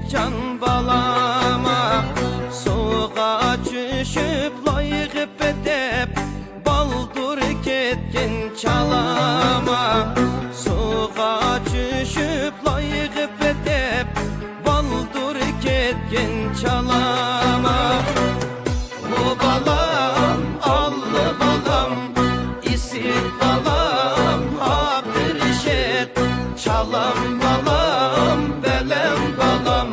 can balama, suğa düşüp layıqıp edip baldur ketken çalama, suğa düşüp layıqıp edip baldur ketken çalama. Bu balam allı balam, isit balam habir işet, çalam balam belem balam,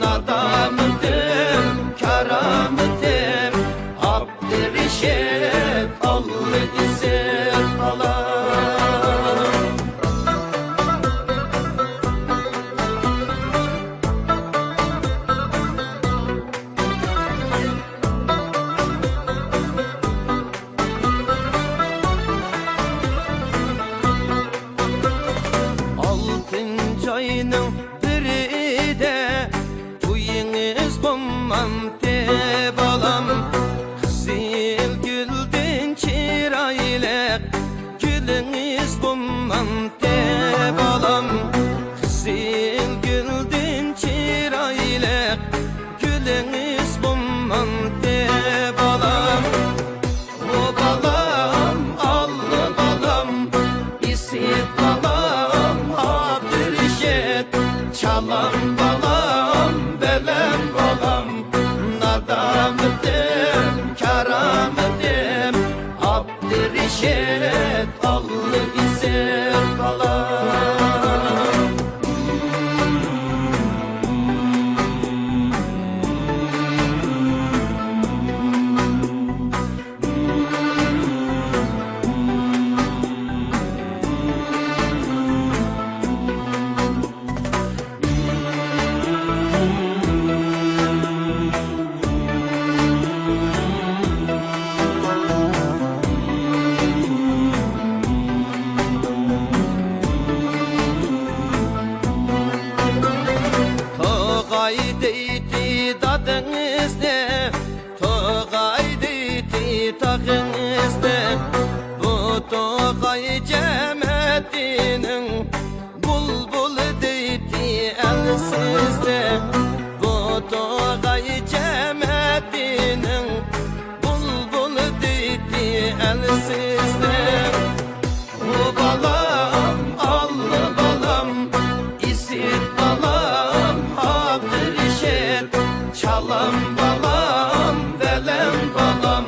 nadamıdım karamıdım habir işet, allı isit balam. Ayının biri de tuyunuz bulmam de balam, kızıl gülden çirayla gülünüz bulmam de balam, kızıl gülden çirayla gülünüz bulmam de balam. O balam allı balam, isit balam çalam balam belem balam, nadamıdım karamıdım abdirişet, allı isit balam. Toğay deyti dadınız ne, toğay deyti tağınız ne, bu toğay cemiyetinin bulbul deyti elsizde, bu toğay cemiyetinin bulbul deyti elsizde. Bu balam allı balam, isit balam habir işet, çalam balam belem balam,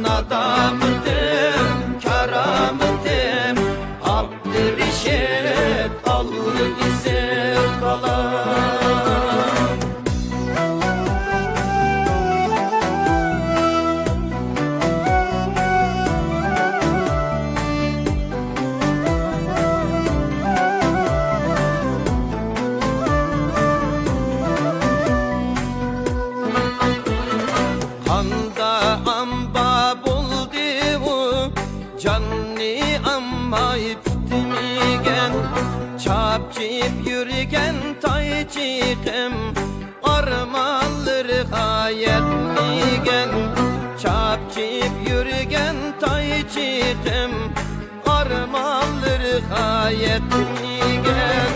nadamıdım karamıdım habir işet, allı isit balam. Anda amba buldu canni amma iptimigen, çapçıp yürügen taycıkım armalları hayetmigen, çapçıp yürügen taycıkım armalları hayetmigen.